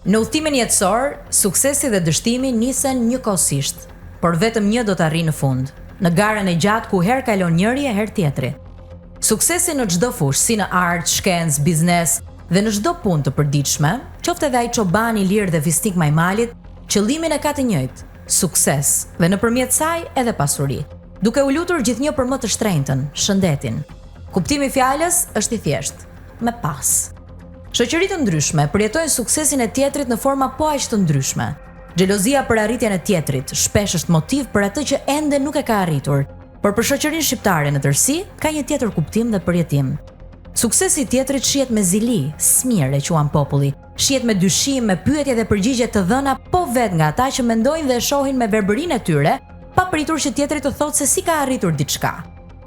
Në udhëtimin jetësor, suksesi dhe dështimi nisen njëkohësisht, por vetëm një do të arrijë në fund, në garën e gjatë ku herë kalon njëri e herë tjetri. Suksesi në çdo fushë, si në art, shkencë, biznes dhe në çdo punë të përditshme, qoftë edhe ai çobani i lirë dhe fisnik majmalit, qëllimin e ka të njëjtë, sukses, dhe nëpërmjet saj edhe pasuri, duke u lutur gjithnjë për më të shtrenjtën, shëndetin. Kuptimi i fjalës është i thjeshtë, me pas. Shoqëri të ndryshme përjetojnë suksesin e tjetrit në forma po aq të ndryshme. Xhelozia për arritjen e tjetrit shpesh është motiv për atë që ende nuk e ka arritur, por për shoqërinë shqiptare në tërësi ka një tjetër kuptim dhe përjetim. Suksesi i tjetrit shihet me zili, smir e quan populli, shihet me dyshim, me pyetje dhe përgjigje të dhëna po vet nga ata që mendojnë dhe e shohin me verbërinë e tyre, pa pritur që tjetri të thotë se si ka arritur diçka.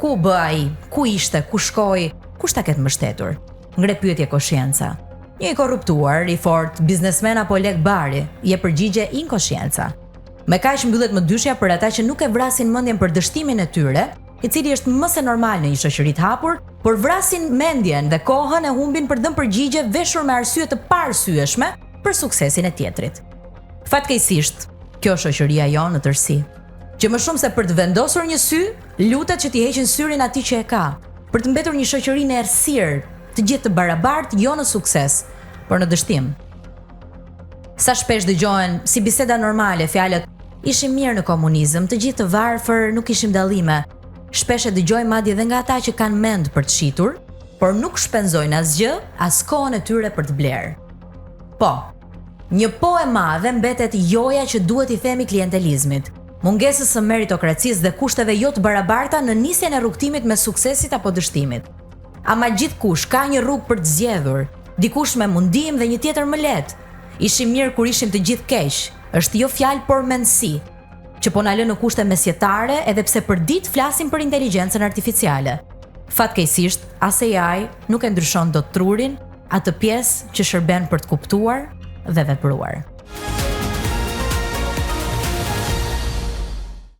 Ku bë ai? Ku ishte? Ku shkoi? Kush ta ketë mbështetur? Ngre pyetje koshienca. Një i korruptuar, i fort, biznesmen apo lek bari, je përgjigje inkoshienca. Me kaq mbyllet më dyshja për ata që nuk e vrasin mendjen për dështimin e tyre, i cili është më se normal në një shoqëri të hapur, por vrasin mendjen dhe kohën e humbin për dhënë përgjigje veshur me arsye të parsyeshme për suksesin e tjetrit. Fatkeqësisht, kjo është shoqëria jonë në tërësi, që më shumë se për të vendosur një sy, lutet që t'i heqin syrin atij që e ka, për të mbetur një shoqëri në errësirë, të gjithë të barabartë, jo në sukses, por në dështim. Sa shpesh dëgjohen si biseda normale fjalët ishim mirë në komunizëm, të gjithë të varfër, nuk kishim dallime. Shpesh e dëgjojmë madje edhe nga ata që kanë mend për të shitur, por nuk shpenzojnë asgjë, as kohën e tyre për të blerë. Po, një po e madhe mbetet joja që duhet i themi klientelizmit, mungesës së meritokracisë dhe kushteve jo të barabarta në nisjen e rrugtimit me suksesit apo dështimit. Ama gjithkush ka një rrugë për të zgjedhur, dikush me mundim dhe një tjetër më lehtë. Ishim mirë kur ishim të gjithë keq, është jo fjalë por mendësi, që po na lë në kushte mesjetare edhe pse për ditë flasim për inteligjencën artificiale. Fatkeqësisht, as AI nuk e ndryshon dot trurin, atë pjesë që shërben për të kuptuar dhe vepruar.